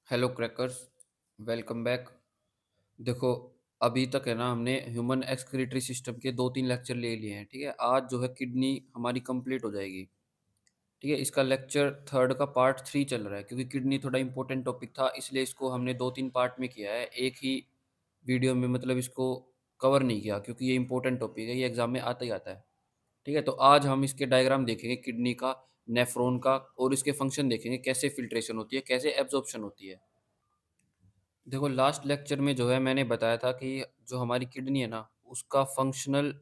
Hello crackers, welcome back. देखो, अभी तक है ना हमने ह्यूमन एक्सक्रीटरी सिस्टम के 2-3 लेक्चर ले लिए हैं, ठीक है? आज जो है किडनी हमारी कंप्लीट हो जाएगी, ठीक है? इसका लेक्चर 3rd का पार्ट 3 चल रहा है क्योंकि किडनी थोड़ा इम्पोर्टेंट टॉपिक था, इसलिए इसको हमने 2-3 पार्ट में किया है। एक ही वीडियो में मतलब इसको कवर नहीं किया क्योंकि ये इम्पोर्टेंट टॉपिक है, ये एग्ज़ाम में आता ही आता है, ठीक है? तो आज हम इसके डायग्राम देखेंगे किडनी का, नेफ्रॉन का और इसके फंक्शन देखेंगे, कैसे फ़िल्ट्रेशन होती है, कैसे एब्ज़ॉर्प्शन होती है। देखो लास्ट लेक्चर में जो है मैंने बताया था कि जो हमारी किडनी है ना, उसका फंक्शनल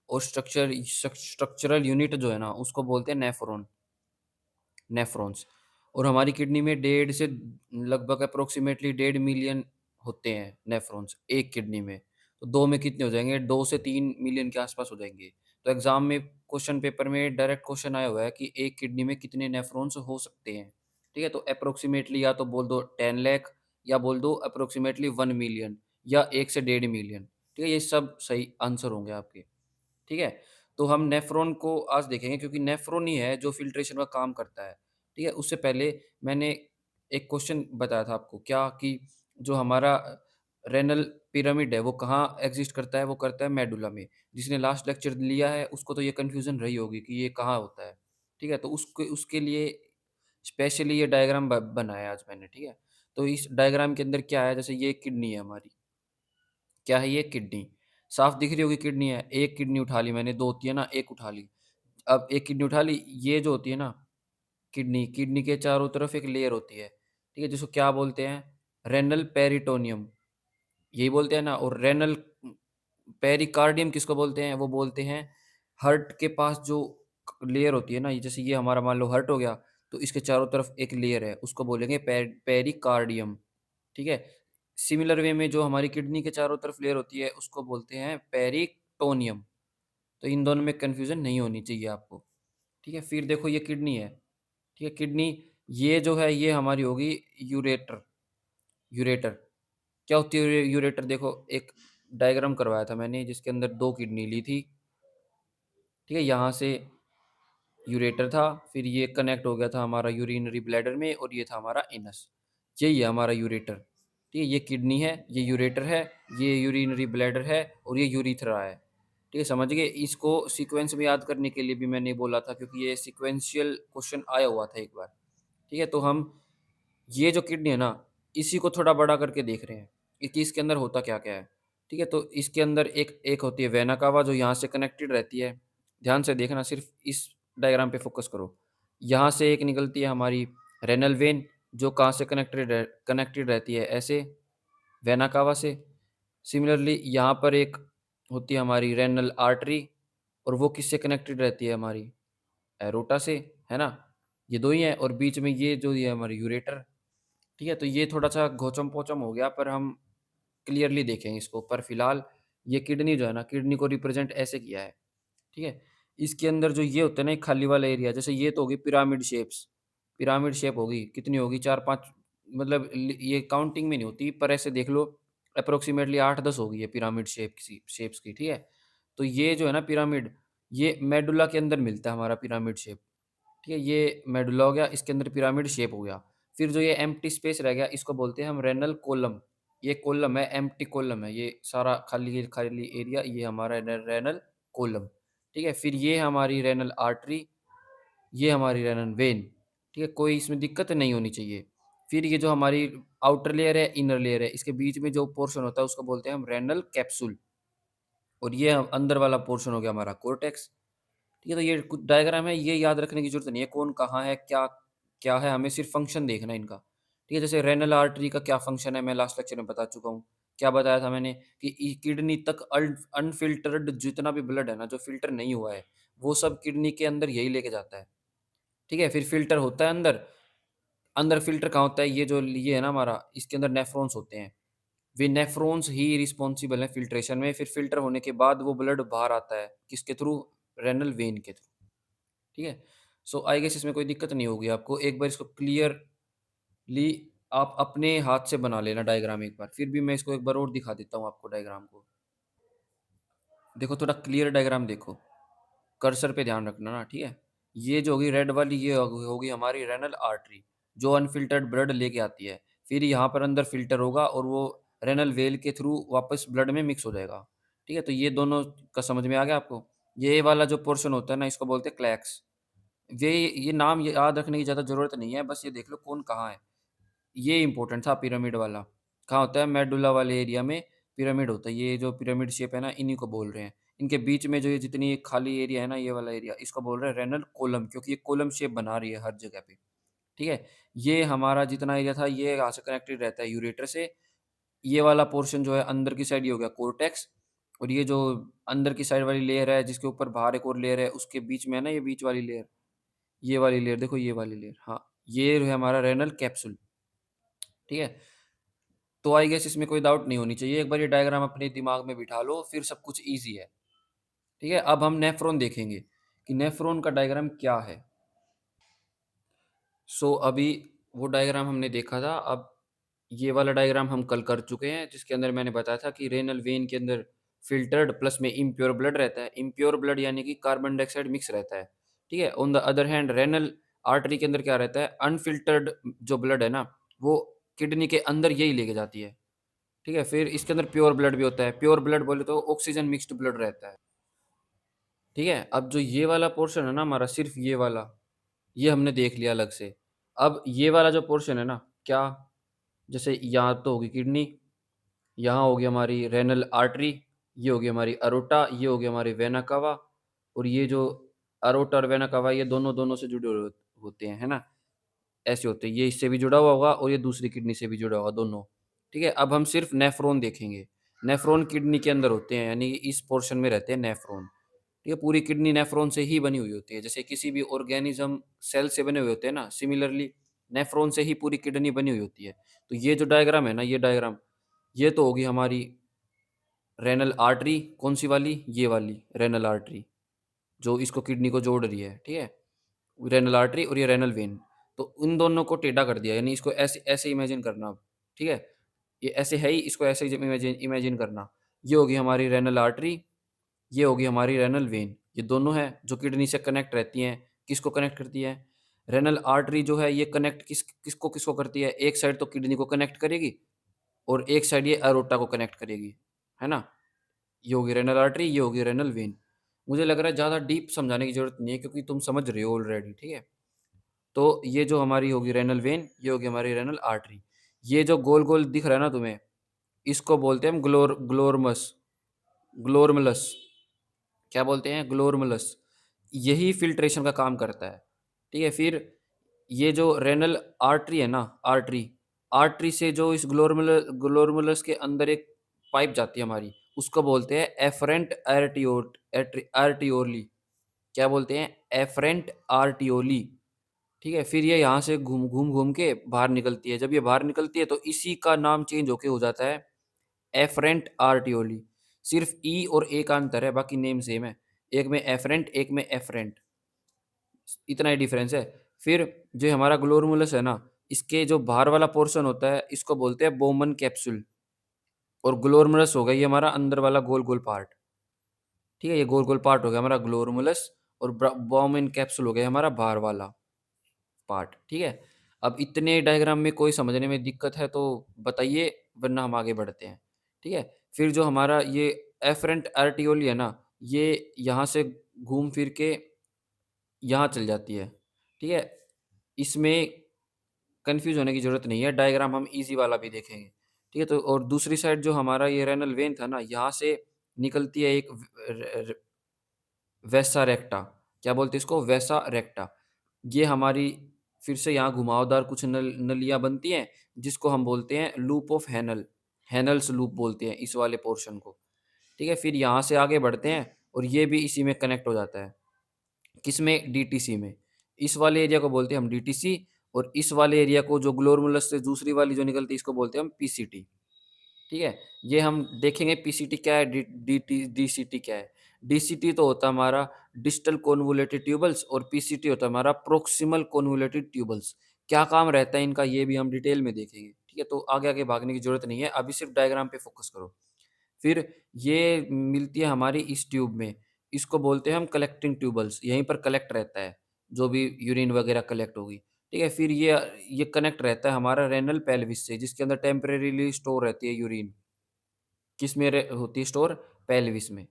और स्ट्रक्चरल यूनिट जो है ना, उसको बोलते हैं नेफ्रॉन्स। और हमारी किडनी में डेढ़ से लगभग अप्रोक्सीमेटली 1.5 मिलियन होते हैं नेफ्रॉन्स एक किडनी में। तो 2 में कितने हो जाएँगे? 2 से 3 मिलियन के आस-पास हो जाएँगे। तो एग्ज़ाम में क्वेश्चन पेपर में डायरेक्ट क्वेश्चन आया हुआ है कि एक किडनी में कितने नेफ्रॉन्स हो सकते हैं? ठीक है? तो अप्रोक्सीमेटली या तो बोल दो 10 लाख या बोल दो अप्रोक्सीमेटली 1 मिलियन या 1 से 1.5 मिलियन। ठीक है? ये सब सही आंसर होंगे आपके। ठीक है? तो हम नेफ्रॉन को आज देखेंगे क्योंकि नेफ्रॉन ही है जो फ़िल्ट्रेशन का काम करता है। ठीक है? उससे पहले मैंने एक क्वेश्चन बताया था आपको क्या कि जो हमारा रेनल पिरामिड है वो कहाँ एक्ज़िस्ट करता है? वो करता है मेडुला में। जिसने लास्ट लेक्चर लिया है उसको तो ये कन्फ्यूज़न रही होगी कि ये कहाँ होता है। ठीक है? तो उसके उसके लिए स्पेशली ये डायग्राम बनाया है आज मैंने, ठीक है? तो इस डायग्राम के अंदर क्या है जैसे ये किडनी है हमारी। क्या है ये? किडनी। साफ दिख रही होगी किडनी है। एक किडनी उठा ली मैंने, 2 होती है ना, 1 उठा ली। अब एक किडनी उठा ली, ये जो होती है ना किडनी, किडनी के चारों तरफ एक लेयर होती है, ठीक है? जिसको क्या बोलते हैं? रेनल पेरिटोनियम, यही बोलते हैं ना? और रेनल पेरिकार्डियम किसको बोलते हैं? वो बोलते हैं हार्ट के पास जो लेयर होती है ना, ये जैसे ये हमारा मान लो हार्ट हो गया, तो इसके चारों तरफ एक लेयर है, उसको बोलेंगे पेरिकार्डियम, ठीक है? सिमिलर वे में जो हमारी किडनी के चारों तरफ लेयर होती है, उसको बोलते हैं पेरिटोनियम। तो इन दोनों में कन्फ्यूज़न नहीं होनी चाहिए आपको, ठीक है? फिर देखो ये किडनी है, ठीक है? किडनी ये जो है ये हमारी होगी यूरेटर यूरेटर। क्या होती है यूरेटर? देखो एक डायग्राम करवाया था मैंने जिसके अंदर 2 किडनी ली थी, ठीक है? यहाँ से यूरेटर था, फिर ये कनेक्ट हो गया था हमारा यूरिनरी ब्लैडर में और ये था हमारा एनस। यही है हमारा यूरेटर, ठीक है? ये किडनी है, ये यूरेटर है, ये यूरिनरी ब्लैडर है और ये यूरेथ्रा है, ठीक है? समझ गए? इसको सीक्वेंस में याद करने के लिए भी मैंने बोला था क्योंकि ये सीक्वेंशियल क्वेश्चन आया हुआ था एक बार, ठीक है? तो हम ये जो किडनी है ना, इसी को थोड़ा बड़ा करके देख रहे हैं कि इसके अंदर होता क्या-क्या है, ठीक है? तो इसके अंदर एक एक होती है वेना कावा जो यहाँ से कनेक्टेड रहती है। ध्यान से देखना सिर्फ़ इस डायग्राम पे फ़ोकस करो। यहाँ से एक निकलती है हमारी रेनल वेन जो कहाँ से कनेक्टेड रहती है ऐसे वेना कावा से। सिमिलरली यहाँ पर एक होती है हमारी रेनल आर्टरी और वो किससे कनेक्टेड रहती है हमारी एरोटा से, है ना? ये 2 ही हैं और बीच में ये जो ये हमारी यूरेटर, ठीक है? तो ये थोड़ा-सा घोचम-पोचम हो गया पर हम क्लियरली देखेंगे इसको। पर फिलहाल ये किडनी जो है ना, किडनी को रिप्रेज़ेंट ऐसे किया है, ठीक है? इसके अंदर जो ये होता है ना, एक खाली वाला एरिया, जैसे ये तो होगी पिरामिड शेप होगी, कितनी होगी 4-5 मतलब ये काउंटिंग में नहीं होती, पर ऐसे देख लो अप्रोक्सिमेटली 8-10 होगी ये पिरामिड शेप्स की, ठीक है? तो ये जो है ना पिरामिड, ये मेडुला के अंदर मिलता है हमारा पिरामिड शेप। ठीक है, ये मेडुला हो गया, इसके अंदर पिरामिड शेप हो गया। फिर जो ये एम्प्टी स्पेस रह गया, इसको बोलते हैं हम रेनल कोलम। ये कोलम है, एम्प्टी कोलम है, ये सारा खाली खाली एरिया ये हमारा रेनल कोलम। ठीक है, फिर ये हमारी रेनल आर्टरी, ये हमारी रेनल वेन। ठीक है, कोई इसमें दिक्कत नहीं होनी चाहिए। फिर ये जो हमारी आउटर लेयर है, इनर लेयर है, इसके बीच में जो पोर्शन होता है उसको बोलते हैं हम रेनल कैप्सूल और ये अंदर वाला पोर्शन हो गया हमारा कोर्टेक्स। ठीक है, तो ये कुछ डायग्राम है, ये याद रखने की ज़रूरत नहीं है, कौन कहाँ है, क्या क्या है, हमें सिर्फ़ फ़ंक्शन देखना है इनका। ठीक है, जैसे रेनल आर्टरी का क्या फ़ंक्शन है, मैं लास्ट लेक्चर में बता चुका हूँ। क्या बताया था मैंने कि किडनी तक अनफ़िल्टर्ड जितना भी ब्लड है ना, जो फ़िल्टर नहीं हुआ है, वो सब किडनी के अंदर यही लेके जाता है। ठीक है, फिर फ़िल्टर होता है अंदर, अंदर फ़िल्टर कहाँ होता है, ये जो ये है ना हमारा, इसके अंदर नेफ्रॉन्स होते हैं। वे नेफ्रॉन्स ही रिस्पॉन्सिबल हैं फ़िल्ट्रेशन में, फिर फ़िल्टर होने के बाद वो ब्लड बाहर आता है, किसके थ्रू? रेनल वेन के थ्रू। ठीक है? सो आई गेस इसमें कोई दिक्कत नहीं होगी आपको। एक बार इसको क्लियरली आप अपने हाथ से बना लेना डायग्राम एक बार। फिर भी मैं इसको एक बार और दिखा देता हूँ आपको डायग्राम को। देखो थोड़ा क्लियर डायग्राम देखो। कर्सर पे ध्यान रखना ना, ठीक है? ये जो होगी रेड वाली ये होगी हमारी रेनल आर्टरी, जो अनफ़िल्टर्ड ब्लड लेके आती है। फिर यहाँ पर अंदर फ़िल्टर होगा और वो रेनल वेल के थ्रू वापस ब्लड में मिक्स हो जाएगा। ठीक है? तो ये दोनों का समझ में आ गया आपको? ये वाला जो पोर्शन होता है ना, इसको बोलते हैं क्लैक्स। ये नाम ये याद रखने की ज़्यादा ज़रूरत नहीं है, बस ये देख लो कौन कहाँ है। ये इम्पोर्टेंट था पिरामिड वाला। कहाँ होता है? मेडुला वाले एरिया में पिरामिड होता है। ये जो पिरामिड शेप है ना, इन्हीं को बोल रहे हैं। इनके बीच में जो ये जितनी खाली एरिया है ना, ये वाला एरिया, इसको बोल रहे हैं रेनल कोलम, क्योंकि ये कोलम शेप बना रही है हर जगह पे। ठीक है? ये हमारा जितना एरिया था, ये यहाँ से कनेक्टेड रहता है यूरेटर से। ये वाला पोर्शन जो है अंदर की साइड, ये हो गया कोर्टेक्स, और ये जो अंदर की साइड वाली लेयर है, जिसके ऊपर बाहर एक और लेयर है, उसके बीच में है ना ये बीच वाली लेयर, ये वाली लेयर देखो, ये वाली लेयर, हाँ, ये है हमारा रेनल कैप्सूल। ठीक है? तो आई गेस इसमें कोई डाउट नहीं होनी चाहिए। एक बार ये डायग्राम अपने दिमाग में बिठा लो, फिर सब कुछ ईज़ी है। ठीक है? अब हम नेफ्रॉन देखेंगे कि नेफ्रॉन का डायग्राम क्या है। अभी वो डायग्राम हमने देखा था, अब ये वाला डायग्राम हम कल कर चुके हैं, जिसके अंदर मैंने बताया था कि रेनल वेन के अंदर फ़िल्टर्ड प्लस में इम्प्योर ब्लड रहता है। इम्प्योर ब्लड यानी कि कार्बन डाइऑक्साइड मिक्स रहता है। ठीक है? On the other hand renal artery के अंदर क्या रहता है, अनफ़िल्टर्ड जो ब्लड है ना, वो किडनी के अंदर यही लेके जाती है। ठीक है? फिर इसके अंदर प्योर ब्लड भी होता है। प्योर ब्लड बोले तो ऑक्सीजन मिक्स्ड ब्लड रहता है। ठीक है? अब जो ये वाला पोर्शन है ना हमारा, सिर्फ़ ये वाला, ये हमने देख लिया अलग से। अब ये वाला जो पोर्शन है ना, क्या, जैसे यहाँ तो होगी किडनी, यहाँ होगी हमारी रेनल आर्टरी, ये होगी हमारी अरोटा, ये होगी हमारी वेना कावा, और ये जो अरोटा और वेना कावा, ये दोनों-दोनों से जुड़े हुए होते हैं, है ना? ऐसे होते हैं। ये इससे भी जुड़ा हुआ होगा और ये दूसरी किडनी से भी जुड़ा होगा, दोनों। ठीक है? अब हम सिर्फ़ नेफ्रॉन देखेंगे। नेफ्रॉन किडनी के अंदर होते हैं, यानी कि इस पोर्शन में रहते हैं नेफ्रॉन। ठीक है? पूरी किडनी नेफ्रॉन से ही बनी हुई होती है। जैसे किसी भी ऑर्गेनिज़्म सेल से बने हुए होते हैं ना, सिमिलरली नेफ्रॉन से ही पूरी किडनी बनी हुई होती है। तो ये जो डायग्राम है ना, ये डायग्राम, ये तो होगी हमारी रेनल आर्टरी, कौन-सी वाली? ये वाली रेनल आर्टरी, जो इसको किडनी को जोड़ रही है, ठीक है? रेनल आर्टरी और ये रेनल वेन। तो उन दोनों को टेढ़ा कर दिया, यानी इसको ऐसे ऐसे इमेजिन करना अब, ठीक है? ये ऐसे है ही, इसको ऐसे ही इमेजिन इमेजिन करना। ये होगी हमारी रेनल आर्टरी, ये होगी हमारी रेनल वेन। ये दोनों हैं जो किडनी से कनेक्ट रहती हैं। किसको कनेक्ट करती हैं? रेनल आर्टरी जो है ये कनेक्ट किसको करती है? एक साइड तो किडनी को कनेक्ट करेगी और एक साइड ये अरोटा को कनेक्ट करेगी, है ना? ये होगी रेनल आर्टरी, ये होगी रेनल वेन। मुझे लग रहा है ज़्यादा डीप समझाने की ज़रूरत नहीं है, क्योंकि तुम समझ रहे हो ऑलरेडी, ठीक है? तो ये जो हमारी होगी रेनल वेन, ये होगी हमारी रेनल आर्टरी। ये जो गोल-गोल दिख रहा है ना तुम्हें, इसको बोलते हैं हम ग्लोरमुलस। क्या बोलते हैं? ग्लोरमुलस। यही फ़िल्ट्रेशन का काम करता है। ठीक है? फिर ये जो रेनल आर्टरी है ना, आर्टरी, आर्टरी से जो इस ग्लोरमुलस के अंदर एक पाइप जाती है हमारी, उसको बोलते हैं एफरेंट आर्टियोली। क्या बोलते हैं? एफरेंट आर्टियोली। ठीक है? फिर ये यहाँ से घूम के बाहर निकलती है। जब ये बाहर निकलती है तो इसी का नाम चेंज होके हो जाता है एफरेंट आर्टियोली। सिर्फ़ ई और ए का अंतर है, बाकी नेम सेम है। एक में एफरेंट, एक में एफरेंट, इतना ही डिफ़रेंस है। फिर जो हमारा ग्लोमेरुलस है ना, इसके जो बाहर वाला पोर्शन होता है, इसको बोलते हैं बोमन कैप्सूल, और ग्लोमेरुलस हो गया ये हमारा अंदर वाला गोल-गोल पार्ट। ठीक है? ये गोल-गोल पार्ट हो गया हमारा ग्लोमेरुलस, और बोमेन कैप्सूल हो गया हमारा बाहर वाला पार्ट। ठीक है? अब इतने डायग्राम में कोई समझने में दिक्कत है तो बताइए, वरना हम आगे बढ़ते हैं। ठीक है? फिर जो हमारा ये एफरेंट आर्टियोली है ना, ये यहाँ से घूम फिर के यहाँ चल जाती है। ठीक है? इसमें कन्फ्यूज़ होने की ज़रूरत नहीं है, डायग्राम हम ईज़ी वाला भी देखेंगे। ठीक है? तो और दूसरी साइड जो हमारा ये रेनल वेन था ना, यहाँ से निकलती है एक र र वेसा रेक्टा। क्या बोलते हैं इसको? वेसा रेक्टा। ये हमारी फिर से यहाँ घुमावदार कुछ नलियाँ बनती हैं, जिसको हम बोलते हैं लूप ऑफ हैनल। हैनल्स लूप बोलते हैं इस वाले पोर्शन को। ठीक है? फिर यहाँ से आगे बढ़ते हैं और ये भी इसी में कनेक्ट हो जाता है। किसमें? डीटीसी में। इस वाले एरिया को बोलते हैं हम डीटीसी, और इस वाले एरिया को जो ग्लोमेरुलस से दूसरी वाली जो निकलती है, इसको बोलते हैं हम पीसीटी। ठीक है? ये हम देखेंगे पीसीटी क्या है, डीसीटी क्या है। डीसीटी तो होता है हमारा डिस्टल कॉन्वोल्यूटेड ट्यूबल्स, और पीसीटी होता है हमारा प्रॉक्सिमल कॉन्वोल्यूटेड ट्यूबल्स। क्या काम रहता है इनका, ये भी हम डिटेल में देखेंगे। ठीक है? तो आगे-आगे भागने की ज़रूरत नहीं है, अभी सिर्फ डायग्राम पे फ़ोकस करो। फिर ये मिलती है हमारी इस ट्यूब में, इसको बोलते हैं हम कलेक्टिंग ट्यूबल्स, यहीं पर कलेक्ट रहता है, जो भी यूरिन वगैरह कलेक्ट होगी। ठीक है? फिर ये कनेक्ट रहता है हमारा रेनल पेल्विस से, जिसके अंदर टेम्परेरीली स्टोर रहती है यूरिन। किसमें होती है स्टोर? पेल्विस में।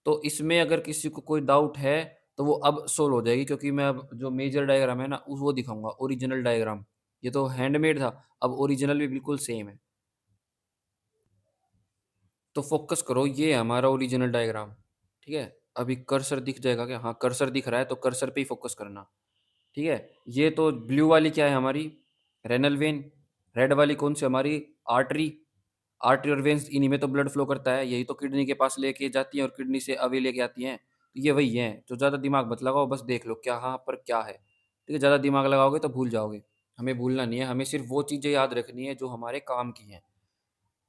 तो इसमें अगर किसी को कोई डाउट है, तो वो अब सोल्व हो जाएगी, क्योंकि मैं अब जो मेजर डायग्राम है ना वो दिखाऊंगा, ओरिजिनल डायग्राम। ये तो हैंडमेड था, अब ओरिजिनल भी बिल्कुल सेम है। तो फोकस करो, ये है हमारा ओरिजिनल डायग्राम। ठीक है, अभी कर्सर दिख जाएगा क्या? हाँ, कर्सर दिख रहा है, तो कर्सर पे ही फोकस करना। ठीक है, ये तो ब्लू वाली क्या है हमारी? Renal vein. रेड वाली कौन सी हमारी? आर्टरी। आर्टरी और वेन्स, इन्हीं में तो ब्लड फ्लो करता है, यही तो किडनी के पास लेके जाती हैं और किडनी से अवे लेके आती हैं। तो ये वही है, तो ज़्यादा दिमाग मत लगाओ, बस देख लो क्या हाँ पर क्या है। ठीक है, ज़्यादा दिमाग लगाओगे तो भूल जाओगे। हमें भूलना नहीं है, हमें सिर्फ वो चीज़ें याद रखनी है जो हमारे काम की हैं।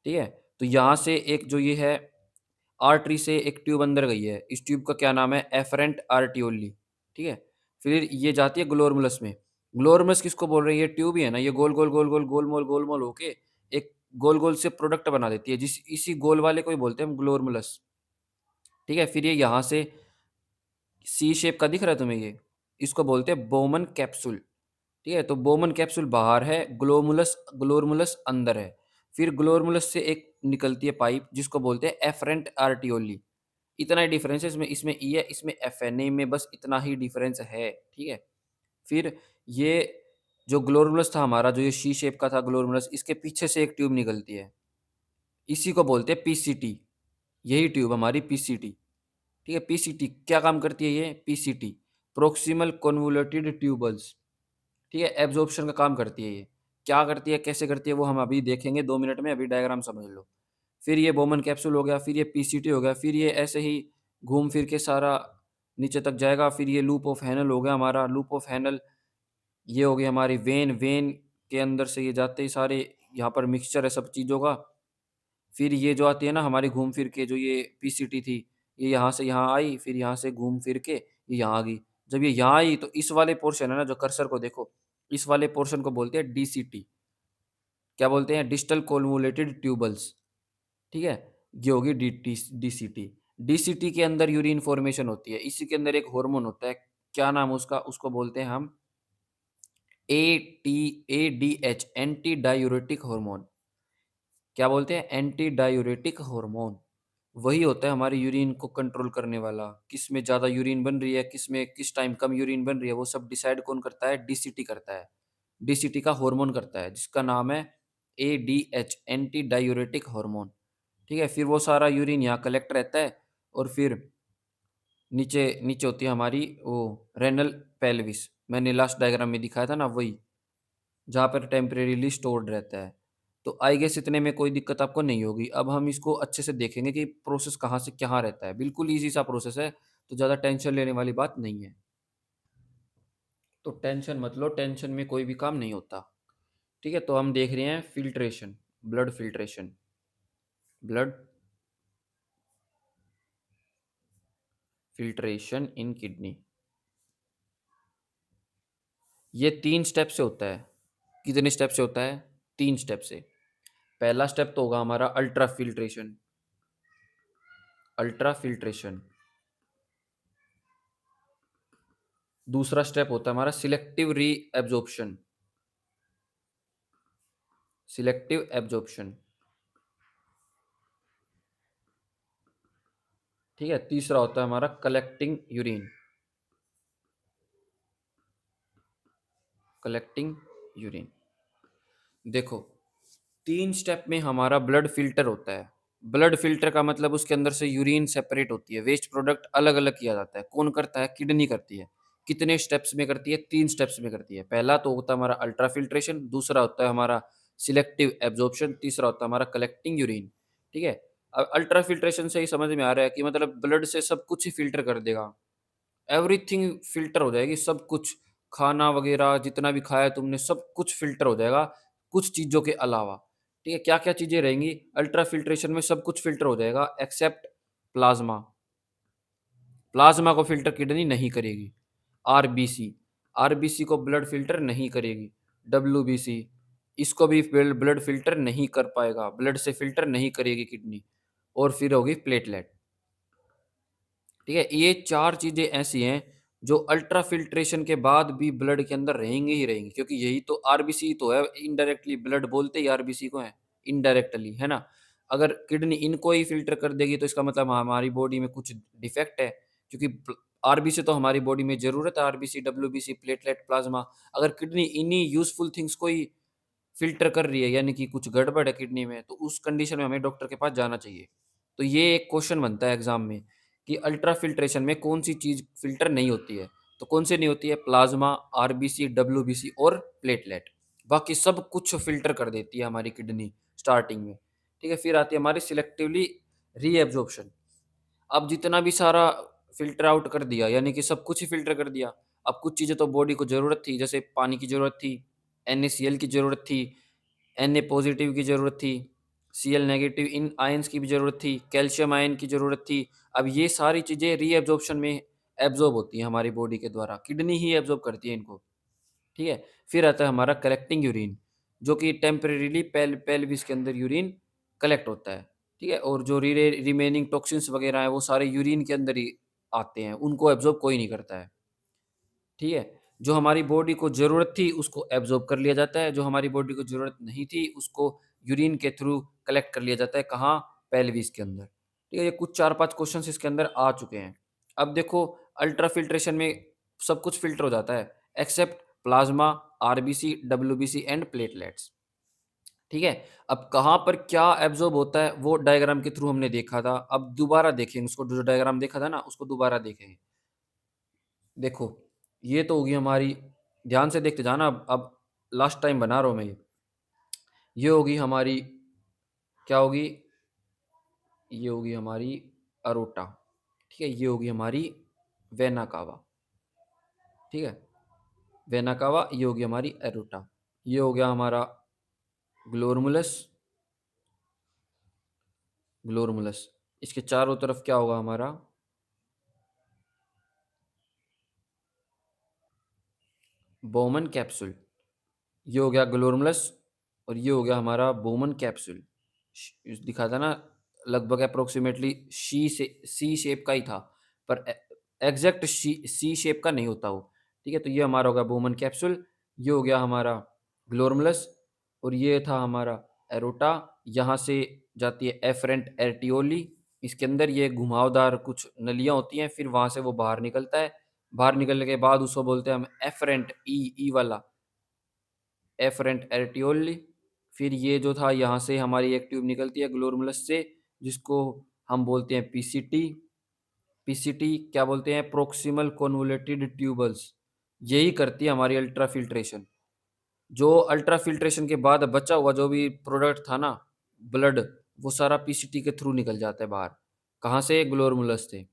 ठीक है, तो यहाँ से एक जो ये है, आर्टरी से एक ट्यूब अंदर गई है, इस ट्यूब का क्या नाम है? एफरेंट आर्टियोली। ठीक है, फिर ये जाती है ग्लोमरुलस में। ग्लोमरुलस किसको बोल रहे हैं? ये ट्यूब ही है ना, ये गोल गोल गोल गोल गोल मोल होके एक गोल गोल से प्रोडक्ट बना देती है, जिस इसी गोल वाले को ही बोलते हैं हम ग्लोमरुलस। ठीक है, फिर ये यहाँ से सी शेप का दिख रहा है तुम्हें ये, इसको बोलते हैं बोमन कैप्सूल। ठीक है, तो बोमन कैप्सूल बाहर है, ग्लोमुलस ग्लोमुलस अंदर है। फिर ग्लोमुलस से एक निकलती है पाइप, जिसको बोलते हैं एफरेंट आर्टियोली। इतना ही डिफरेंस है इसमें, इसमें ई है, इसमें एफ है, नेम में बस इतना ही डिफरेंस है। ठीक है, फिर ये जो ग्लोमुलस था हमारा, जो ये शी शेप का था ग्लोमुलस, इसके पीछे से एक ट्यूब निकलती है, इसी को बोलते हैं पीसीटी। यही ट्यूब हमारी पीसीटी। ठीक है, पीसीटी क्या काम करती है? ये पीसीटी प्रोक्सिमल कन्वोल्यूटेड ट्यूबल्स। ठीक है, एब्जॉर्प्शन का काम करती है ये। क्या करती है, कैसे करती है, वो हम अभी देखेंगे 2 मिनट में, अभी डायग्राम समझ लो। फिर ये बोमन कैप्सूल हो गया, फिर ये पीसीटी हो गया, फिर ये ऐसे ही घूम फिर के सारा नीचे तक जाएगा। फिर ये लूप ऑफ हैनल हो गया हमारा, लूप ऑफ हैनल। ये हो गई हमारी वेन, वेन के अंदर से ये जाते ही सारे, यहाँ पर मिक्सचर है सब चीज़ों का। फिर ये जो आती है ना हमारी घूम फिर के, जो ये पीसीटी थी, ये यहाँ से यहाँ आई, फिर यहाँ से घूम फिर के ये यहाँ आ गई। जब ये यहाँ आई तो इस वाले पोर्शन है ना, जो कर्सर को देखो, इस वाले पोर्शन को बोलते हैं डीसीटी। क्या बोलते हैं? Distal convoluted tubules. ठीक है, ये होगी डीसीटी। डीसीटी के अंदर यूरिन फॉर्मेशन होती है, इसी के अंदर एक हार्मोन होता है, क्या नाम है उसका? उसको बोलते हैं हम एडीएच, एंटी डायूरेटिक हार्मोन। क्या बोलते हैं? Anti diuretic hormone. वही होता है हमारी यूरिन को कंट्रोल करने वाला। किस में ज़्यादा यूरिन बन रही है, किस में किस टाइम कम यूरिन बन रही है, वो सब डिसाइड कौन करता है? डीसीटी करता है। डीसीटी का हार्मोन करता है, जिसका नाम है एडीएच, एंटी डायूरेटिक हार्मोन। ठीक है, फिर वो सारा यूरिन यहाँ कलेक्ट रहता है, और फिर नीचे नीचे होती है हमारी वो रेनल पेल्विस। मैंने लास्ट डायग्राम में दिखाया था ना, वही जहाँ पर टेम्परेरीली स्टोर्ड रहता है। तो आई गेस इतने में कोई दिक्कत आपको नहीं होगी। अब हम इसको अच्छे से देखेंगे कि प्रोसेस कहाँ से कहाँ रहता है। बिल्कुल ईज़ी सा प्रोसेस है, तो ज़्यादा टेंशन लेने वाली बात नहीं है। तो टेंशन मत लो, टेंशन में कोई भी काम नहीं होता। ठीक है, तो हम देख रहे हैं filtration, blood filtration, blood filtration इन किडनी। ये 3 स्टेप से होता है। कितने स्टेप से होता है? 3 स्टेप से। पहला स्टेप तो होगा हमारा अल्ट्रा फ़िल्ट्रेशन, अल्ट्रा फ़िल्ट्रेशन। दूसरा स्टेप होता है हमारा सिलेक्टिव रीएब्जॉर्प्शन, सिलेक्टिव एब्जॉर्प्शन। ठीक है, तीसरा होता है हमारा कलेक्टिंग यूरिन, कलेक्टिंग यूरिन। देखो, 3 स्टेप में हमारा ब्लड फ़िल्टर होता है। ब्लड फ़िल्टर का मतलब उसके अंदर से यूरिन सेपरेट होती है, वेस्ट प्रोडक्ट अलग-अलग किया जाता है। कौन करता है? किडनी करती है। कितने स्टेप्स में करती है? 3 स्टेप्स में करती है। पहला तो होता है हमारा अल्ट्रा फ़िल्ट्रेशन, दूसरा होता है हमारा सिलेक्टिव एब्ज़ॉर्प्शन, तीसरा होता है हमारा कलेक्टिंग यूरिन। ठीक है? अल्ट्रा फ़िल्ट्रेशन से ही समझ में आ रहा है कि मतलब ब्लड से सब कुछ ही फ़िल्टर कर देगा। एवरीथिंग फ़िल्टर हो जाएगी, सब कुछ। खाना वग़ैरह जितना भी खाया तुमने, सब कुछ फ़िल्टर हो जाएगा, कुछ चीज़ों के अलावा। ठीक है? क्या-क्या चीज़ें रहेंगी? अल्ट्रा फ़िल्ट्रेशन में सब कुछ फ़िल्टर हो जाएगा एक्सेप्ट प्लाज़्मा। प्लाज़्मा को फ़िल्टर किडनी नहीं करेगी। आरबीसी, आरबीसी को ब्लड फ़िल्टर नहीं करेगी। डब्ल्यूबीसी, इसको भी ब्लड फ़िल्टर नहीं कर पाएगा, ब्लड से फ़िल्टर नहीं करेगी किडनी। और फिर होगी प्लेटलेट। ठीक है? ये 4 चीज़ें ऐसी हैं जो अल्ट्रा फ़िल्ट्रेशन के बाद भी ब्लड के अंदर रहेंगे ही रहेंगे, क्योंकि यही तो आरबीसी तो है, इनडायरेक्टली ब्लड बोलते ही आरबीसी को है, इनडायरेक्टली, है ना? अगर किडनी इनको ही फ़िल्टर कर देगी तो इसका मतलब हमारी बॉडी में कुछ डिफेक्ट है, क्योंकि आरबीसी तो हमारी बॉडी में ज़रूरत है, आरबीसी, डब्ल्यूबीसी, प्लेटलेट, प्लाज़्मा। अगर किडनी इन्हीं यूज़फुल थिंग्स को ही फ़िल्टर कर रही है, यानी कि कुछ गड़बड़ है किडनी में, तो उस कंडीशन में हमें डॉक्टर के पास जाना चाहिए। तो ये एक क्वेश्चन बनता है एग्ज़ाम में कि अल्ट्रा फ़िल्ट्रेशन में कौन-सी चीज़ फ़िल्टर नहीं होती है? तो कौन से नहीं होती है? प्लाज़्मा, आरबीसी, डब्ल्यूबीसी और प्लेटलेट। बाकी सब कुछ फ़िल्टर कर देती है हमारी किडनी स्टार्टिंग में। ठीक है? फिर आती है हमारी सिलेक्टिवली रीएब्ज़ॉर्प्शन। अब जितना भी सारा फ़िल्टर आउट कर दिया, यानी कि सब कुछ ही फ़िल्टर कर दिया। अब कुछ चीज़ें तो बॉडी को ज़रूरत थी, जैसे पानी की ज़रूरत थी, NaCl की ज़रूरत थी, Na पॉज़िटिव की ज़रूरत थी, Cl नेगेटिव इन आयन्स की भी ज़रूरत थी, कैल्शियम आयन की ज़रूरत थी। अब ये सारी चीज़ें रीअब्ज़ॉर्प्शन में एब्ज़ॉर्ब होती हैं हमारी बॉडी के द्वारा, किडनी ही एब्ज़ॉर्ब करती है इनको, ठीक है? फिर आता है हमारा कलेक्टिंग यूरिन, जो कि टेम्परेरीली पेल्विस के अंदर यूरिन कलेक्ट होता है, ठीक है? और जो रिमेनिंग टॉक्सिन्स वगैरह हैं, वो सारे यूरिन के अंदर ही आते हैं, उनको एब्ज़ॉर्ब कोई नहीं करता है, ठीक है? जो हमारी बॉडी को ज़रूरत थी, उसको एब्ज़ॉर्ब कर लिया जाता है, जो हमारी बॉडी को ज़रूरत नहीं थी, उसको यूरिन के थ्रू कलेक्ट कर लिया जाता है, कहाँ? पेल्विस के अंदर, ठीक है? ये कुछ 4-5 क्वेश्चन्स इसके अंदर आ चुके हैं। अब देखो, अल्ट्रा फ़िल्ट्रेशन में सब कुछ फ़िल्टर हो जाता है, except plasma, RBC, WBC and platelets, ठीक है? अब कहाँ पर क्या एब्ज़ॉर्ब होता है, वो डायग्राम के थ्रू हमने देखा था। अब दोबारा देखेंगे उसको, जो डायग्राम देखा था ना, उसको दोबारा देखेंगे। देखो, ये तो होगी हमारी, ध्यान से देखते जाना, अब लास्ट टाइम बना रहा हूँ मैं ये। ये होगी हमारी, क्या होगी? ये होगी हमारी अरोटा, ठीक है? ये होगी हमारी वेना कावा, ठीक है? वेना कावा, ये होगी हमारी एरोटा। ये हो गया हमारा ग्लोरमुलस, ग्लोरमुलस। इसके चारों तरफ क्या होगा हमारा? Bowman capsule. ये हो गया ग्लोरमुलस और ये हो गया हमारा बोमन कैप्सूल। दिखा था ना, लगभग अप्रोक्सीमेटली सी शेप का ही था, पर एग्जैक्ट सी शेप का नहीं होता वो, ठीक है? तो ये हमारा हो गया बोमन कैप्सूल, ये हो गया हमारा ग्लोरमुलस और ये था हमारा एरोटा। यहाँ से जाती है एफरेंट एर्टियोली, इसके अंदर ये घुमावदार कुछ नलियाँ होती हैं, फिर वहाँ से वो बाहर निकलता है। बाहर निकलने के बाद उसको बोलते हैं हम एफरेंट, ई वाला, एफरेंट एर्टियोली। फिर ये जो था, यहाँ से हमारी एक ट्यूब निकलती है ग्लोरमुलस से, जिसको हम बोलते हैं पीसीटी। पीसीटी क्या बोलते हैं? Proximal convoluted tubules. यही करती है हमारी अल्ट्रा फिल्ट्रेशन। जो अल्ट्रा फिल्ट्रेशन के बाद बचा हुआ जो भी प्रोडक्ट था ना, ब्लड, वो सारा पीसीटी के थ्रू निकल जाता है बाहर। कहाँ से? ग्लोरमुलस से,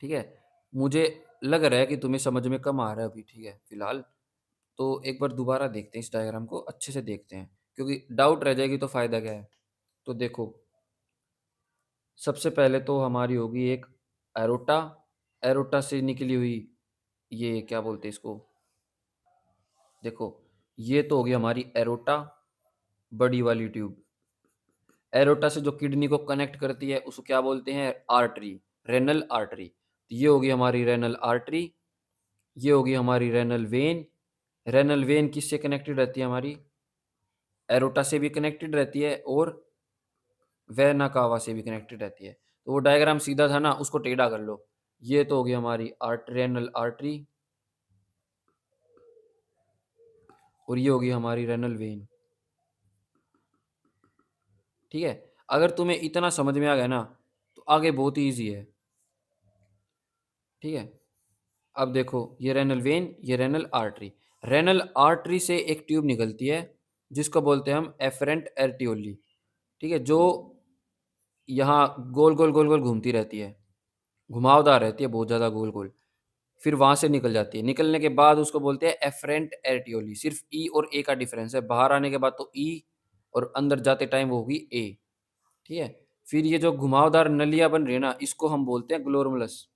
ठीक है? मुझे लग रहा है कि तुम्हें समझ में कम आ रहा है अभी, ठीक है, फिलहाल। तो एक बार दोबारा देखते हैं, इस डायग्राम को अच्छे से देखते हैं, क्योंकि डाउट रह जाएगी तो फ़ायदा क्या है। तो देखो, सबसे पहले तो हमारी होगी एक एरोटा, एरोटा से निकली हुई, ये क्या बोलते हैं इसको, देखो, ये तो होगी हमारी एरोटा, बड़ी वाली ट्यूब। एरोटा से जो किडनी को कनेक्ट करती है उसको क्या बोलते हैं? Artery, renal artery. तो ये होगी हमारी रेनल आर्टरी, ये होगी हमारी रेनल वेन। रेनल वेन किससे कनेक्टेड रहती है हमारी? एरोटा से भी कनेक्टेड रहती है और वेना कावा से भी कनेक्टेड रहती है। तो वो डायग्राम सीधा था ना, उसको टेढ़ा कर लो। ये तो हो गई हमारी रेनल आर्टरी और ये होगी हमारी रेनल वेन, ठीक है? अगर तुम्हें इतना समझ में आ गया ना, तो आगे बहुत ही ईज़ी है, ठीक है? अब देखो, ये रेनल वेन, ये रेनल आर्टरी। रेनल आर्टरी से एक ट्यूब निकलती है, जिसको बोलते हैं हम एफरेंट एर्टियोली, ठीक है? जो यहाँ गोल-गोल, गोल-गोल घूमती रहती है, घुमावदार रहती है बहुत ज़्यादा, गोल-गोल। फिर वहाँ से निकल जाती है। निकलने के बाद उसको बोलते हैं एफरेंट एर्टियोली। सिर्फ़ ई और ए का डिफ़रेंस है। बाहर आने के बाद तो ई और अंदर जाते टाइम वो होगी ए, ठीक है? फिर ये जो घुमावदार नलियाँ बन रही है ना, इसको हम बोलते हैं ग्लोरमुलस,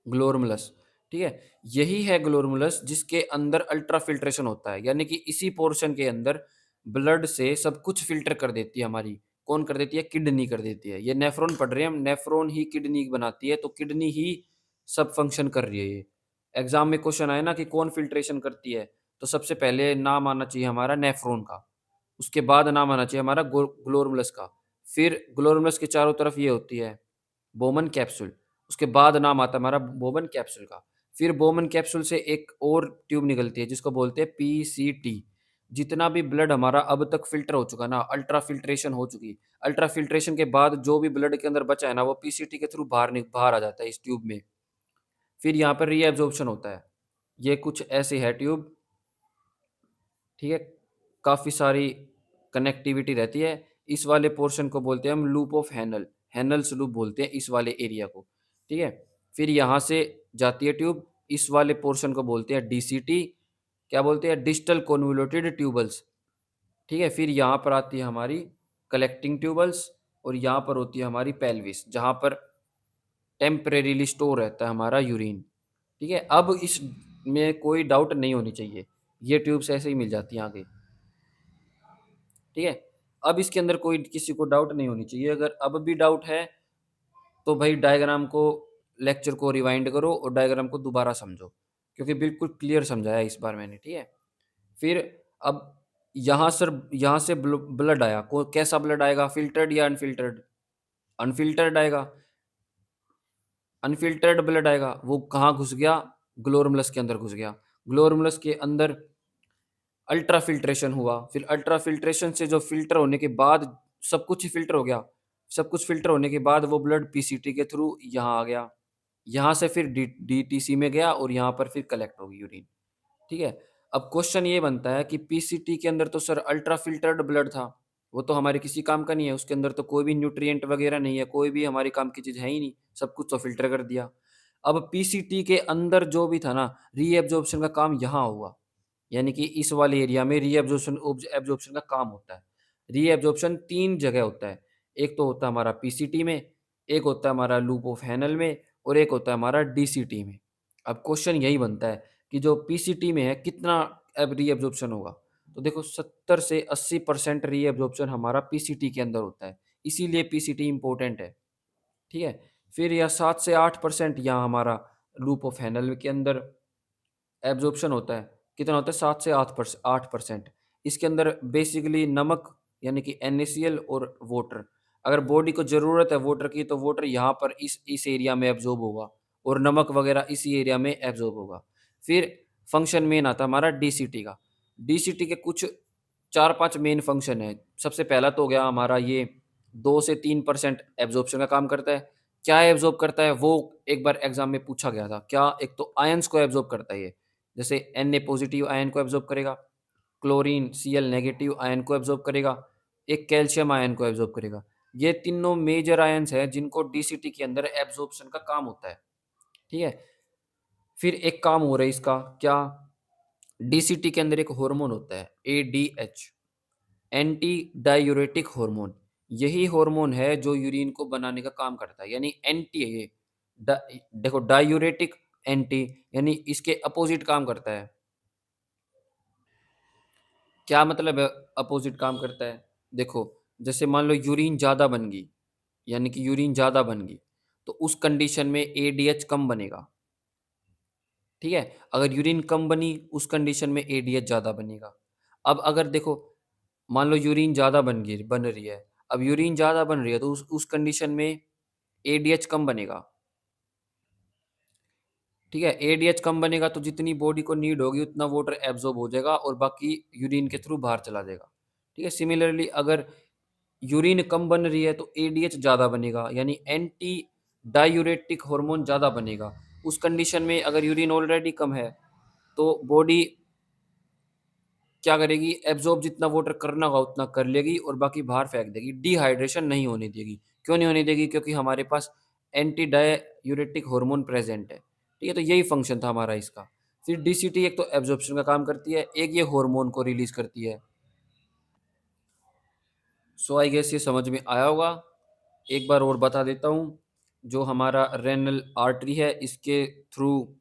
ग्लोरमुलस, ठीक है? यही है ग्लोरमुलस जिसके अंदर अल्ट्रा फ़िल्ट्रेशन होता है। यानी कि इसी पोर्शन के अंदर ब्लड से सब कुछ फ़िल्टर कर देती है हमारी कौन कर देती है? किडनी कर देती है। ये नेफ्रॉन पढ़ रहे हैं हम, नेफ्रॉन ही किडनी बनाती है, तो किडनी ही सब फंक्शन कर रही है ये। एग्ज़ाम में क्वेश्चन आए ना कि कौन फ़िल्ट्रेशन करती है, तो सबसे पहले नाम आना चाहिए हमारा नेफ्रॉन का, उसके बाद नाम आना चाहिए हमारा ग्लोमेरुलस का, फिर ग्लोमेरुलस के चारों तरफ ये होती है बोमन कैप्सूल, उसके बाद नाम आता है हमारा बोमन कैप्सूल का। फिर बोमन कैप्सूल से एक और ट्यूब निकलती है जिसको बोलते हैं पीसीटी। जितना भी ब्लड हमारा अब तक फ़िल्टर हो चुका ना, अल्ट्रा फ़िल्ट्रेशन हो चुकी, अल्ट्रा फ़िल्ट्रेशन के बाद जो भी ब्लड के अंदर बचा है ना, वो पीसीटी के थ्रू बाहर आ जाता है इस ट्यूब में। फिर यहाँ पर रीएब्ज़ॉर्प्शन होता है। ये कुछ ऐसी है ट्यूब, ठीक है? काफ़ी सारी कनेक्टिविटी रहती है। इस वाले पोर्शन को बोलते हैं हम लूप ऑफ हैनल, हैनल्स लूप बोलते हैं इस वाले एरिया को, ठीक है? फिर यहाँ से जाती है ट्यूब, इस वाले पोर्शन को बोलते हैं डीसीटी, क्या बोलते हैं? डिस्टल कन्वोल्यूटेड ट्यूबल्स, ठीक है? फिर यहाँ पर आती है हमारी कलेक्टिंग ट्यूबल्स और यहाँ पर होती है हमारी पेल्विस, जहाँ पर टेम्परेरीली स्टोर रहता है हमारा यूरिन, ठीक है? अब इसमें कोई डाउट नहीं होनी चाहिए, ये ट्यूब्स ऐसे ही मिल जाती हैं आगे। ठीक है? अब इसके अंदर कोई किसी को डाउट नहीं होनी चाहिए, अगर अब भी डाउट है, तो भाई डायग्राम को लेक्चर को रिवाइंड करो और डायग्राम को दोबारा समझो, क्योंकि बिल्कुल क्लियर समझाया है इस बार मैंने, ठीक है? फिर अब यहाँ से ब्लड आया, को कैसा ब्लड आएगा? फ़िल्टर्ड या अनफ़िल्टर्ड? अनफ़िल्टर्ड आएगा, अनफ़िल्टर्ड ब्लड आएगा, वो कहाँ घुस गया? ग्लोमेरुलस के अंदर घुस गया। ग्लोमेरुलस के अंदर अल्ट्रा फ़िल्ट्रेशन हुआ, फिर अल्ट्रा फ़िल्ट्रेशन से जो फ़िल्टर होने के बाद सब कुछ ही फ़िल्टर हो गया। सब कुछ फ़िल्टर होने के बाद वो ब्लड पीसीटी के थ्रू यहाँ आ गया। यहाँ से फिर डीटीसी में गया और यहाँ पर फिर कलेक्ट होगी यूरिन, ठीक है? अब क्वेश्चन ये बनता है कि पीसीटी के अंदर तो सर अल्ट्रा फ़िल्टर्ड ब्लड था, वो तो हमारे किसी काम का नहीं है, उसके अंदर तो कोई भी न्यूट्रिएंट वग़ैरह नहीं है, कोई भी हमारे काम की चीज़ है ही नहीं, सब कुछ तो फ़िल्टर कर दिया। अब पीसीटी के अंदर जो भी था ना, रीएब्ज़ॉर्प्शन का काम यहाँ हुआ। यानी कि इस वाले एरिया में एब्ज़ॉर्प्शन का काम होता है। रीएब्ज़ॉर्प्शन 3 जगह होता है। एक तो होता है हमारा पीसीटी में, एक होता है हमारा लूप ऑफ हैनल में और एक होता है हमारा डीसीटी में। अब क्वेश्चन यही बनता है कि जो पीसीटी में है कितना अब रीएब्ज़ॉर्प्शन होगा? तो देखो 70 से 80% रीएब्ज़ॉर्प्शन हमारा पीसीटी के अंदर होता है। इसीलिए पीसीटी इम्पोर्टेंट है, ठीक है? फिर या 7 से 8% यहाँ हमारा लूप ऑफ हैनल के अंदर एब्ज़ॉर्प्शन होता है, कितना होता है 7 से 8%। इसके अंदर बेसिकली नमक यानी कि NaCl और वाटर। अगर बॉडी को ज़रूरत है वाटर की तो वाटर यहाँ पर इस एरिया में एब्ज़ॉर्ब होगा और नमक वग़ैरह इसी एरिया में एब्ज़ॉर्ब होगा। फिर फंक्शन मेन आता है हमारा डीसीटी का। डीसीटी के कुछ 4-5 मेन फंक्शन हैं। सबसे पहला तो हो गया हमारा ये 2 से 3% एब्ज़ॉर्प्शन का काम करता है। क्या एब्ज़ॉर्ब करता है वो एक बार एग्ज़ाम में पूछा गया था। क्या एक तो आयन्स को एब्ज़ॉर्ब करता है ये। जैसे Na पॉज़िटिव आयन को एब्ज़ॉर्ब करेगा, क्लोरीन Cl नेगेटिव आयन को एब्ज़ॉर्ब करेगा, एक कैल्शियम आयन को एब्ज़ॉर्ब करेगा। ये तीनों मेजर आयन्स हैं जिनको डीसीटी के अंदर एब्ज़ॉर्प्शन का काम होता है, ठीक है? फिर एक काम और है इसका क्या? डीसीटी के अंदर एक हार्मोन होता है एडीएच, एंटी डाययूरेटिक हार्मोन। यही हार्मोन है जो यूरिन को बनाने का काम करता है, यानी एंटी है ये। ड देखो डाययूरेटिक एंटी यानी इसके अपोज़िट काम करता है। क्या मतलब है अपोज़िट काम करता है? देखो, जैसे मान लो यूरिन ज़्यादा बन गई, यानी कि यूरिन ज़्यादा बन गई, तो उस कंडीशन में एडीएच कम बनेगा, ठीक है? अगर यूरिन कम बनी, उस कंडीशन में एडीएच ज़्यादा बनेगा। अब अगर देखो, मान लो यूरिन ज़्यादा बन रही है, अब यूरिन ज़्यादा बन रही है, तो उस कंडीशन में एडीएच कम बनेगा। ठीक है, एडीएच कम बनेगा तो जितनी बॉडी को नीड होगी उतना वाटर एब्ज़ॉर्ब हो जाएगा और बाकी यूरिन के थ्रू बाहर चला जाएगा। ठीक है, सिमिलरली अगर यूरिन कम बन रही है तो एडीएच ज़्यादा बनेगा यानी एंटी डाययूरेटिक हार्मोन ज़्यादा बनेगा। उस कंडीशन में अगर यूरिन ऑलरेडी कम है तो बॉडी क्या करेगी, एब्ज़ॉर्ब जितना वाटर करना होगा उतना कर लेगी और बाकी बाहर फेंक देगी। डिहाइड्रेशन नहीं होने देगी। क्यों नहीं होने देगी? क्योंकि हमारे पास एंटी डाययूरेटिक हार्मोन प्रेज़ेंट है। ठीक है? तो यही फ़ंक्शन था हमारा इसका। फिर डीसीटी एक तो एब्ज़ॉर्प्शन का काम करती है, एक ये हार्मोन को रिलीज़ करती है। सो आई गेस ये समझ में आया होगा। एक बार और बता देता हूँ, जो हमारा रेनल आर्टरी है इसके थ्रू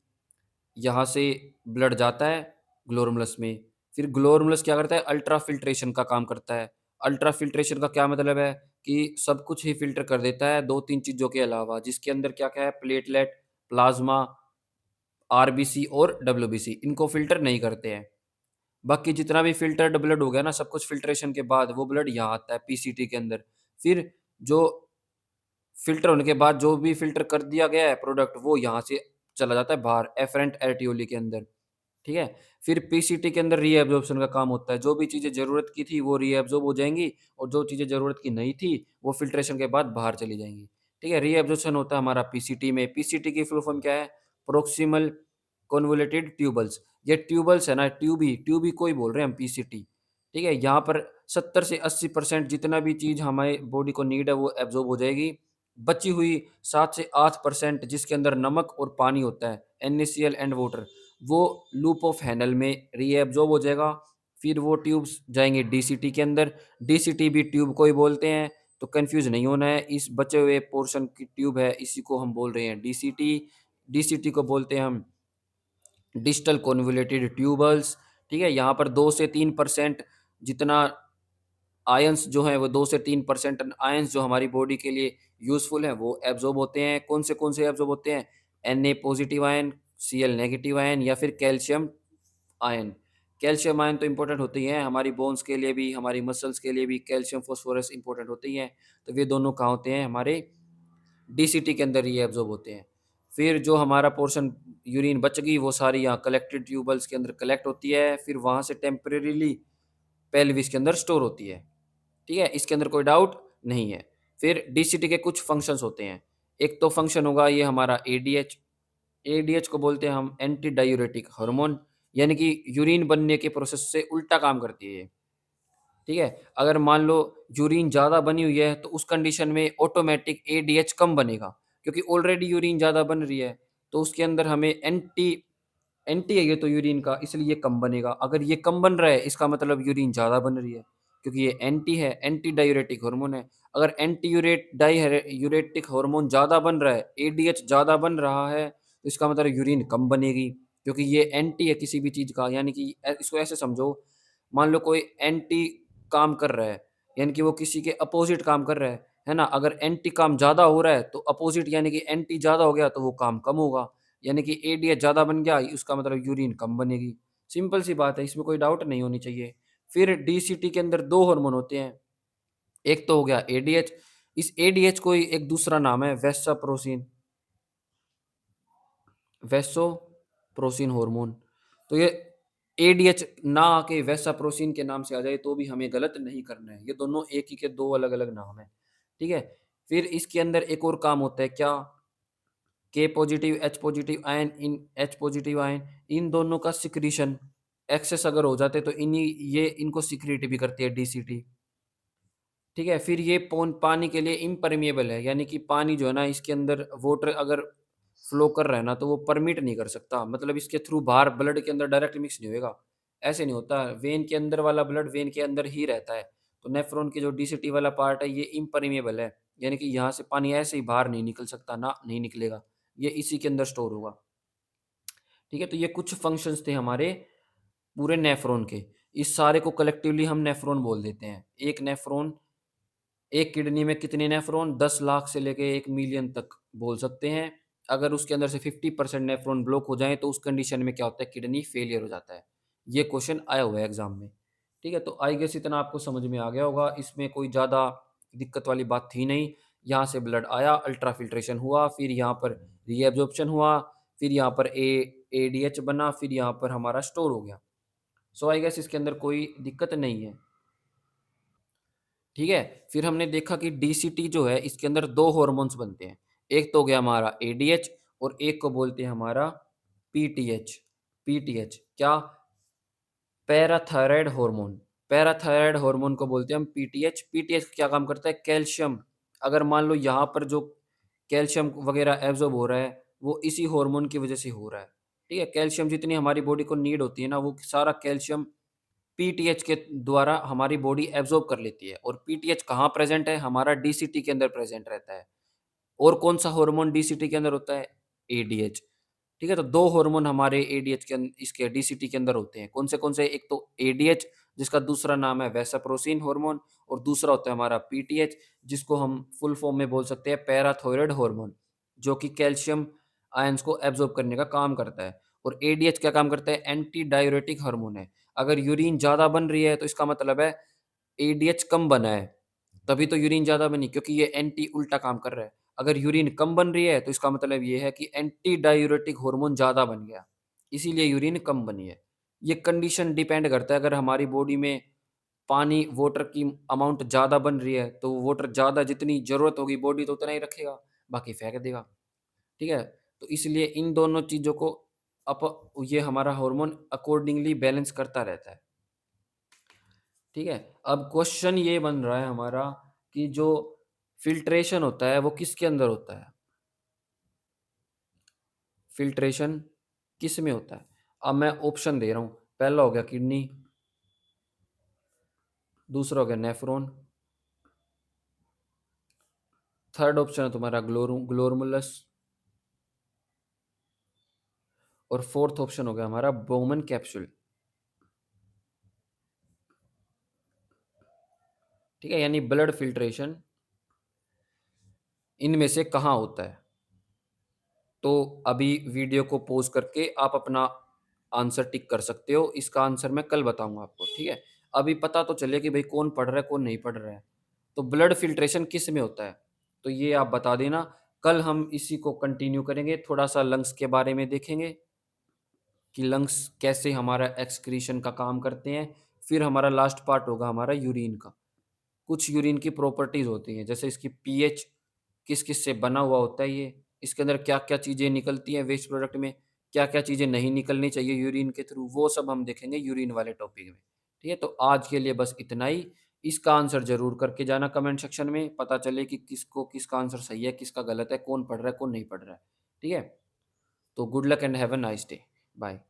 यहाँ से ब्लड जाता है ग्लोमेरुलस में। फिर ग्लोमेरुलस क्या करता है? अल्ट्रा फ़िल्ट्रेशन का काम करता है। अल्ट्रा फ़िल्ट्रेशन का क्या मतलब है? कि सब कुछ ही फ़िल्टर कर देता है 2-3 चीज़ों के अलावा, जिसके अंदर क्या-क्या है प्लेटलेट, प्लाज़्मा, आरबीसी और डब्ल्यूबीसी इनको फ़िल्टर नहीं करते हैं। बाकी जितना भी फ़िल्टर्ड ब्लड हो गया ना, सब कुछ फ़िल्ट्रेशन के बाद वो ब्लड यहाँ आता है पीसीटी के अंदर। फिर जो फ़िल्टर होने के बाद जो भी फ़िल्टर कर दिया गया है प्रोडक्ट वो यहाँ से चला जाता है बाहर एफरेंट एर्टियोली के अंदर, ठीक है? फिर पीसीटी के अंदर रीएब्ज़ॉर्प्शन का काम होता है। जो भी चीज़ें ज़रूरत की थी वो रीएब्ज़ॉर्ब हो जाएँगी और जो चीज़ें ज़रूरत की नहीं थी वो फ़िल्ट्रेशन के बाद बाहर चली जाएँगी, ठीक है? रीएब्ज़ॉर्प्शन होता है हमारा पीसीटी में। पीसीटी की फुल फॉर्म क्या है? Proximal convoluted tubules. ये ट्यूबल्स है ना, ट्यूब ही को ही बोल रहे हैं हम पीसीटी, ठीक है? यहाँ पर 70 से 80% जितना भी चीज़ हमारे बॉडी को नीड है वो एब्ज़ॉर्ब हो जाएगी। बची हुई 7 से 8% जिसके अंदर नमक और पानी होता है, NaCl एंड वाटर, वो लूप ऑफ हैनेल में रीएब्ज़ॉर्ब हो जाएगा। फिर वो ट्यूब्स जाएँगे डीसीटी के अंदर, डीसीटी भी ट्यूब को ही बोलते हैं, तो कन्फ्यूज़ नहीं होना है। इस बचे हुए पोर्शन की ट्यूब है, इसी को हम बोल रहे हैं डीसीटी। डीसीटी को बोलते हैं हम डिस्टल कन्वोल्यूटेड ट्यूबल्स, ठीक है? यहाँ पर 2 से 3% जितना आयन्स जो हैं वो 2 से 3% आयन्स जो हमारी बॉडी के लिए यूज़फुल हैं वो एब्ज़ॉर्ब होते हैं। कौन से एब्ज़ॉर्ब होते हैं? Na positive ion, Cl negative ion या फिर कैल्शियम आयन। कैल्शियम आयन तो इम्पोर्टेंट होते ही हैं, हमारी बोन्स के लिए भी, हमारी मसल्स के लिए भी कैल्शियम, फ़ॉस्फ़ोरस इम्पोर्टेंट होते ही हैं। तो वे दोनों कहाँ होते हैं? हमारे डीसीटी के अंदर ये एब्ज़ॉर्ब होते हैं। फिर जो हमारा पोर्शन यूरिन बच गई वो सारी यहाँ कलेक्टेड ट्यूबल्स के अंदर कलेक्ट होती है, फिर वहाँ से टेम्परेरीली पेल्विस के अंदर स्टोर होती है। ठीक है? इसके अंदर कोई डाउट नहीं है। फिर डीसीटी के कुछ फंक्शंस होते हैं। एक तो फंक्शन होगा ये हमारा एडीएच। एडीएच को बोलते हैं हम एंटी डाययूरेटिक हार्मोन, यानी कि यूरिन बनने के प्रोसेस से उल्टा काम करती है ये। ठीक है? अगर मान लो यूरिन ज़्यादा बनी हुई है तो उस कंडीशन में ऑटोमैटिक एडीएच कम बनेगा, क्योंकि ऑलरेडी यूरिन ज़्यादा बन रही है, तो उसके अंदर हमें एंटी एंटी है ये तो यूरिन का, इसलिए ये कम बनेगा। अगर ये कम बन रहा है इसका मतलब यूरिन ज़्यादा बन रही है, क्योंकि ये एंटी है, एंटी डाययूरेटिक हार्मोन है। अगर एंटी यूरेटिक हार्मोन ज़्यादा बन रहा है, एडीएच ज़्यादा बन रहा है, तो इसका मतलब यूरिन कम बनेगी, क्योंकि ये एंटी है किसी भी चीज़ का, यानी कि इसको ऐसे समझो, मान लो कोई एंटी काम कर रहा है, यानी कि वो किसी के अपोज़िट काम कर रहा है ना? अगर एंटी काम ज़्यादा हो रहा है, तो अपोज़िट यानी कि एंटी ज़्यादा हो गया, तो वो काम कम होगा। यानी कि एडीएच ज़्यादा बन गया, उसका मतलब यूरिन कम बनेगी। सिंपल सी बात है, इसमें कोई डाउट नहीं होनी चाहिए। फिर डीसीटी के अंदर 2 हार्मोन होते हैं, एक तो हो गया एडीएच, इस एडीएच को ही एक दूसरा नाम है वेसोप्रोसिन हार्मोन। तो ये एडीएच ना आके वेसाप्रोसिन के नाम से आ जाए तो भी हमें गलत नहीं करना है। ये दोनों एक ही के 2 अलग-अलग नाम हैं, ठीक है? फिर इसके अंदर एक और काम होता है क्या? के पॉजिटिव, एच पॉजिटिव आयन इन एच पॉजिटिव आयन इन दोनों का सिक्रीशन एक्सेस अगर हो जाते तो ये इनको सिक्रीट भी करती है डीसीटी। ठीक है? फिर ये पोन पानी के लिए इम्परमिएबल है, यानी कि पानी जो है ना इसके अंदर वाटर अगर फ्लो कर रहा है ना तो वो परमिट नहीं कर सकता। मतलब इसके थ्रू बाहर ब्लड के अंदर डायरेक्ट मिक्स नहीं होएगा। ऐसे नहीं होता, वेन के अंदर वाला ब्लड वेन के अंदर ही रहता है। तो नेफ्रॉन की जो डीसीटी वाला पार्ट है ये इम्परमिएबल है, यानी कि यहाँ से पानी ऐसे ही बाहर नहीं निकल सकता, ना नहीं निकलेगा। ये इसी के अंदर स्टोर होगा। ठीक है? तो ये कुछ फंक्शंस थे हमारे पूरे नेफ्रॉन के। इस सारे को कलेक्टिवली हम नेफ्रॉन बोल देते हैं। एक नेफ्रॉन, एक किडनी में कितने नेफ्रॉन? 10 लाख से लेके 1 मिलियन तक बोल सकते हैं। अगर उसके अंदर से 50% नेफ्रॉन ब्लॉक हो जाएँ तो उस कंडीशन में क्या होता है? किडनी फेलियर हो जाता है। ये क्वेश्चन आया हुआ है एग्ज़ाम में। ठीक है? तो आई गेस इतना आपको समझ में आ गया होगा। इसमें कोई ज़्यादा दिक्कत वाली बात थी नहीं। यहाँ से ब्लड आया, अल्ट्राफ़िल्ट्रेशन हुआ, फिर यहाँ पर रीएब्ज़ॉर्प्शन हुआ, फिर यहाँ पर एडीएच बना, फिर यहाँ पर हमारा स्टोर हो गया। सो आई गेस इसके अंदर कोई दिक्कत नहीं है। ठीक है? फिर हमने देखा कि डीसीटी जो है इसके अंदर 2 हार्मोन्स बनते हैं। एक तो हो गया हमारा एडीएच और एक को बोलते हैं हमारा पीटीएच। पीटीएच क्या? Parathyroid hormone. पैराथायरॉइड हार्मोन को बोलते हैं हम पीटीएच। पीटीएच क्या काम करता है? कैल्शियम, अगर मान लो यहाँ पर जो कैल्शियम वगैरह एब्ज़ॉर्ब हो रहा है, वो इसी हार्मोन की वज़ह से हो रहा है। ठीक है? कैल्शियम जितनी हमारी बॉडी को नीड होती है ना, वो सारा कैल्शियम पीटीएच के द्वारा हमारी बॉडी एब्ज़ॉर्ब कर लेती है। और पीटीएच कहाँ प्रेज़ेंट है? हमारा डीसीटी के अंदर प्रेज़ेंट रहता है। और कौन-सा हार्मोन डीसीटी के अंदर होता है? एडीएच। ठीक है? तो 2 हार्मोन हमारे एडीएच के इसके डीसीटी के अंदर होते हैं। कौन से? एक तो एडीएच, जिसका दूसरा नाम है वैसोप्रेसिन हार्मोन और दूसरा होता है हमारा पीटीएच जिसको हम फुल फॉर्म में बोल सकते हैं पैराथायरॉइड हार्मोन, जो कि कैल्शियम आयन्स को एब्ज़ॉर्ब करने का काम करता है। और एडीएच क्या काम करता है? एंटी डाययूरेटिक हार्मोन है। अगर यूरिन ज़्यादा बन रही है तो इसका मतलब है एडीएच कम बना है, तभी तो यूरिन ज़्यादा बनी क्योंकि ये एंटी उल्टा काम कर रहा है। अगर यूरिन कम बन रही है तो इसका मतलब ये है कि एंटी डाययूरेटिक हार्मोन ज़्यादा बन गया, इसीलिए यूरिन कम बनी है। ये कंडीशन डिपेंड करता है अगर हमारी बॉडी में पानी वाटर की अमाउंट ज़्यादा बन रही है, तो वाटर ज़्यादा जितनी ज़रूरत होगी बॉडी तो उतना ही रखेगा, बाकी फेंक देगा, ठीक है? तो इसलिए इन दोनों चीज़ों को ये हमारा हार्मोन अकॉर्डिंगली बैलेंस करता रहता है। ठीक है? अब क्वेश्चन ये बन रहा है हमारा कि जो फ़िल्ट्रेशन होता है वो किसके अंदर होता है? फ़िल्ट्रेशन किस में होता है? अब मैं ऑप्शन दे रहा हूँ। पहला हो गया किडनी, दूसरा हो गया नेफ्रॉन, थर्ड ऑप्शन है तुम्हारा ग्लोमेरुलस और फोर्थ ऑप्शन हो गया हमारा बोमन कैप्सूल। ठीक है? यानी ब्लड फ़िल्ट्रेशन इनमें से कहाँ होता है? तो अभी वीडियो को पॉज़ करके आप अपना आंसर टिक कर सकते हो। इसका आंसर मैं कल बताऊँगा आपको, ठीक है? अभी पता तो चले कि भई कौन पढ़ रहा है, कौन नहीं पढ़ रहा है। तो ब्लड फ़िल्ट्रेशन किस में होता है? तो ये आप बता देना। कल हम इसी को कंटिन्यू करेंगे, थोड़ा-सा लंग्स के बारे में देखेंगे कि लंग्स कैसे हमारा एक्सक्रीशन का काम करते हैं। फिर हमारा लास्ट पार्ट होगा हमारा यूरिन का। कुछ यूरिन की प्रॉपर्टीज़ होती हैं, जैसे इसकी पीएच किस-किस से बना हुआ होता है ये, इसके अंदर क्या-क्या चीज़ें निकलती हैं वेस्ट प्रोडक्ट में, क्या-क्या चीज़ें नहीं निकलनी चाहिए यूरिन के थ्रू, वो सब हम देखेंगे यूरिन वाले टॉपिक में। ठीक है? तो आज के लिए बस इतना ही। इसका आंसर ज़रूर करके जाना कमेंट सेक्शन में, पता चले कि किसका आंसर सही है, किसका गलत है, कौन पढ़ रहा है, कौन नहीं पढ़ रहा है। ठीक है? तो good luck and have a nice day. Bye.